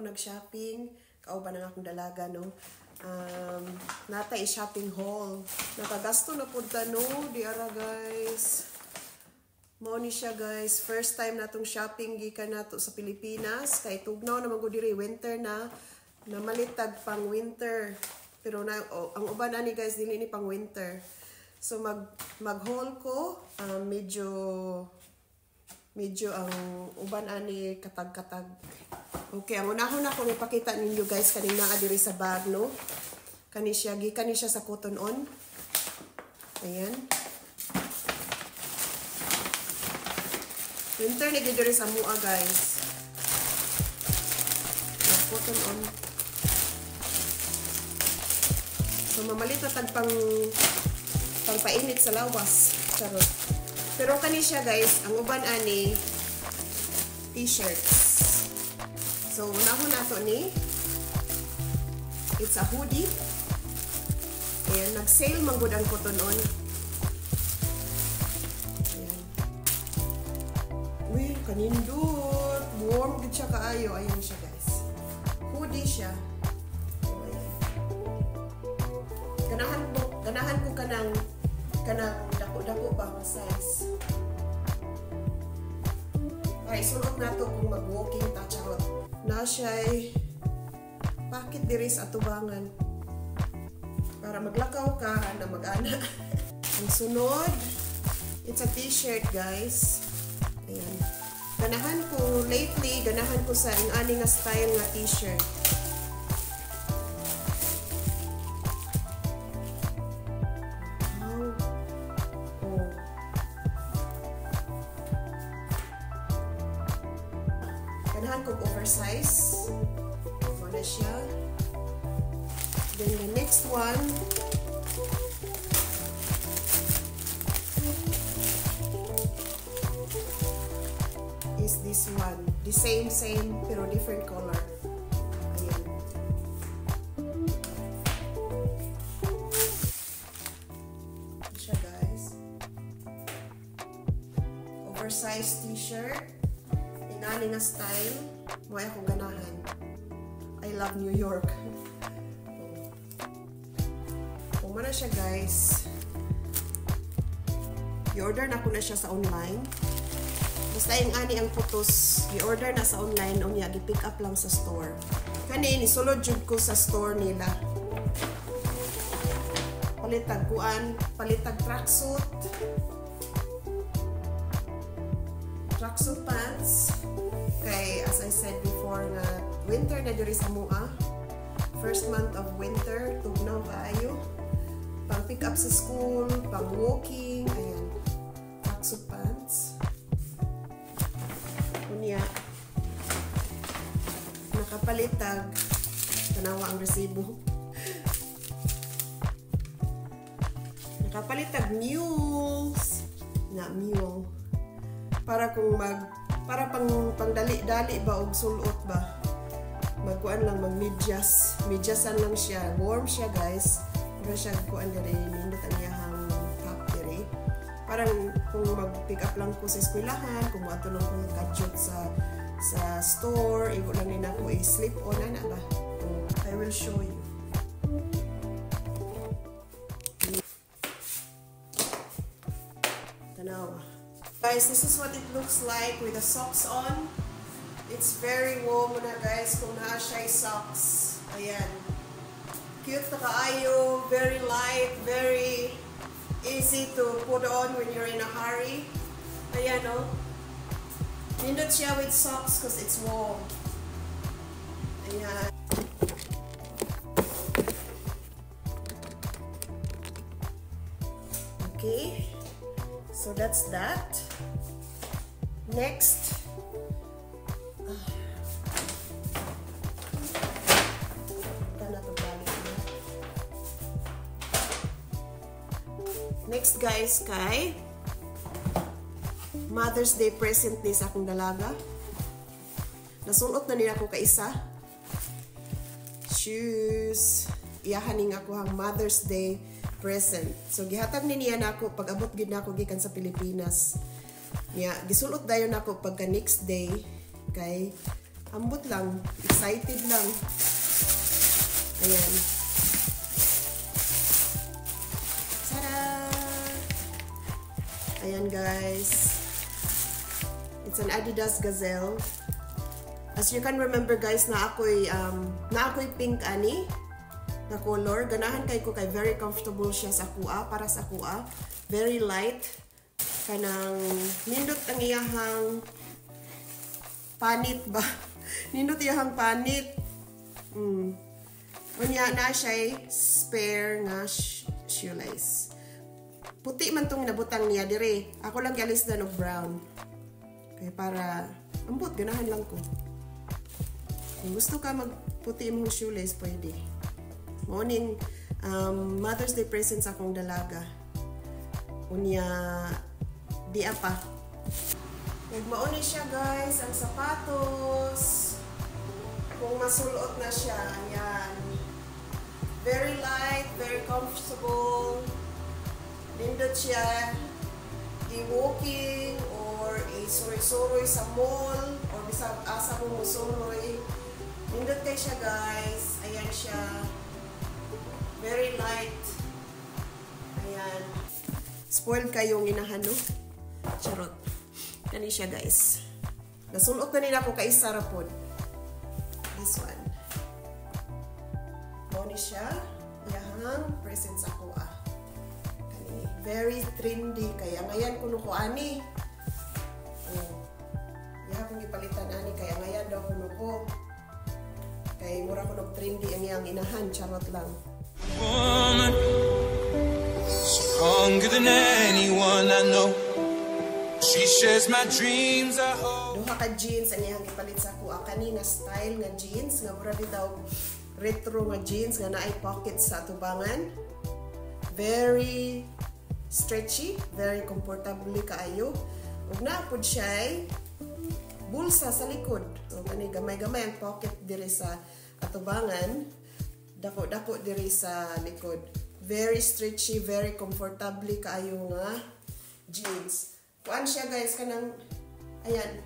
ako nag-shopping. Kauban ang akong dalaga, no? Natay shopping haul. Nakagasto na punta, no? Di ara, guys. Mao ni siya, guys. First time natong shopping gikan nato sa Pilipinas. Kay tugnaw naman ko diri winter na. Namalitag pang winter. Pero na, ang uban ani, guys, dili ni pang winter. So mag-haul ko. Medyo ang uban ani katag-katag. Okay, ang unahon ako ipakita ninyo, guys, kanina diri sa bag, no? Kani siya sa cotton on. Ayan. Winter na diri sa mua, guys. Cotton on. So mamalit na tag pangpainit sa lawas. Charot. Pero kani siya, guys, ang uban ani t-shirts. So unahon nato ni it's a hoodie. Ayan, nag-sale man gud ang cotton on. Ayan. Uy, kanindot. Warm gud siya kaayo. Ayan siya, guys. Hoodie siya. Oh, ayan. Ganahan ko kanang dako-dako ba ang size. Ay, sulot na to kung mag-walking ta, charot. Na siya'y pakit diri sa atubangan. Para maglakaw ka na mag-ana. Ang sunod, it's a t-shirt, guys. Ayan. Ganahan ko, lately, ganahan ko sa ani nga style nga t-shirt. Ganahan kong oversize. Wala siya. Then the next one is this one. The same pero different color. Ayan. Siya, guys. Oversized t-shirt. Inani nga style, mo akong ganahan. I love New York. Kung mana siya, guys, i-order na ko na siya sa online. Basta yung ani ang photos, i-order na sa online, o niya, i-pick up lang sa store. Kani, nisulod jud ko sa store nila. Palitag kuan, palitag tracksuit pants. Kay, as I said before, nga winter na diri sa mua. First month of winter, tugnaw kaayo. Pang pick up sa school, pang walking, ayan. Tracksuit pants. Kunya, nakapalitag, tanawa ang resibo. Nakapalitag mules, na mule. Para kung para pang dali-dali ba og sulot ba, magkuan lang, medyasan lang siya. Warm siya, guys. Pero siya kuan diri, nindot ang iyahang top diri. Parang kung mag-pick up lang ko sa eskwelahan, kung moadto lang ko gadget sa store, igo lang nina ko i-slip on ana ba. I will show you. Tanawa. Guys, this is what it looks like with the socks on. It's very warm na, guys, kung naa siya socks. Ayan. Cute na kaayo, very light, very easy to put on when you're in a hurry. Ayan, oh. Nindot siya with socks because it's warm. Ayan. Okay. So that's that. Next, next, guys, kay Mother's Day present ni sa akong dalaga. Nasulot na niya ako kaisa. Shoes. Iyahaning ako ang Mother's Day present. So gihatag ni niya nako pag abot gid nako gikan sa Pilipinas. Niya gisulot dayon nako pagka next day kay Ambot lang. Excited lang. Ayan. Tada! Ayan guys. It's an Adidas Gazelle. As you can remember guys, na ako'y pink ani na color. Ganahan kay ko kay very comfortable siya sa kuha, para sa kuha. Very light. Kanang nindot ang iyahang panit ba? Nindot iyahang panit. Unya na siya spare nga shoelace. Puti man tong nabutang niya dire. Ako lang galis na og brown. Kaya para ambot, ganahan lang ko. Kung gusto ka magputi mong shoelace, pwede. Morning, Mother's Day present sa akong dalaga. Unya, di apa. Nagmauni siya guys, ang sapatos. Kung masulot na siya, ayan. Very light, very comfortable. Nindot siya i-walking or i-suroy-suroy sa mall or bisag asa mo musuroy. Nindot kay siya guys. Ayan siya. Very light. Ayan. Spoiled kayong inahan, no? Charot. Kani siya guys. Nasulot na nila ko kay Sarapod. This one. Moni siya. Yahang present sa kuha. Kani. Very trendy. Kaya ngayon kuno ko ani. Yaha kong ipalitan ani. Kaya ngayon daw kuno ko. Kaya mura kuno trendy ang iyang inahan. Charot lang. Woman, stronger than anyone I know. She shares my dreams. I hope. Duha ka jeans ang iyang ipalit sa kuha. Kani nga style nga jeans. Nga mura bitaw retro nga jeans. Nga naay pockets sa tubangan. Very stretchy. Very comfortable kaayo. Ug naapod siya ay bulsa sa likod. So kani gamay-gamay ang pocket diri sa atubangan. Dako-dako diri sa likod. Very stretchy, very comfortable kaayo nga jeans. Kuan siya guys, kanang ayan.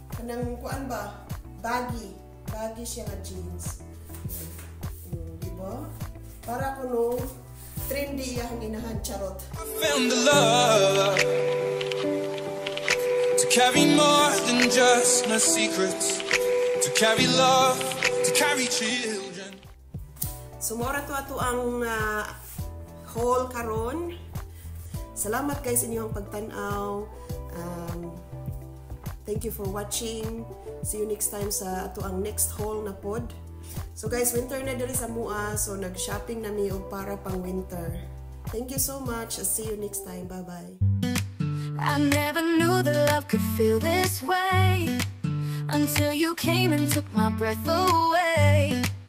Kanang kuan ba? Baggy. Baggy siya nga jeans. Diba? Para kuno trendy iyang inahan, charot. I found the love to carry more than just my secrets, to carry love, to carry children. Sumora to ato ang haul karon. Salamat guys inyong pagtan-aw. Thank you for watching. See you next time sa ato ang next haul na pod. So guys, winter na diri sa mua, so nag-shopping na mi og para pang winter. Thank you so much. I'll see you next time. Bye-bye. I never knew that love could feel this way until you came and took my breath away.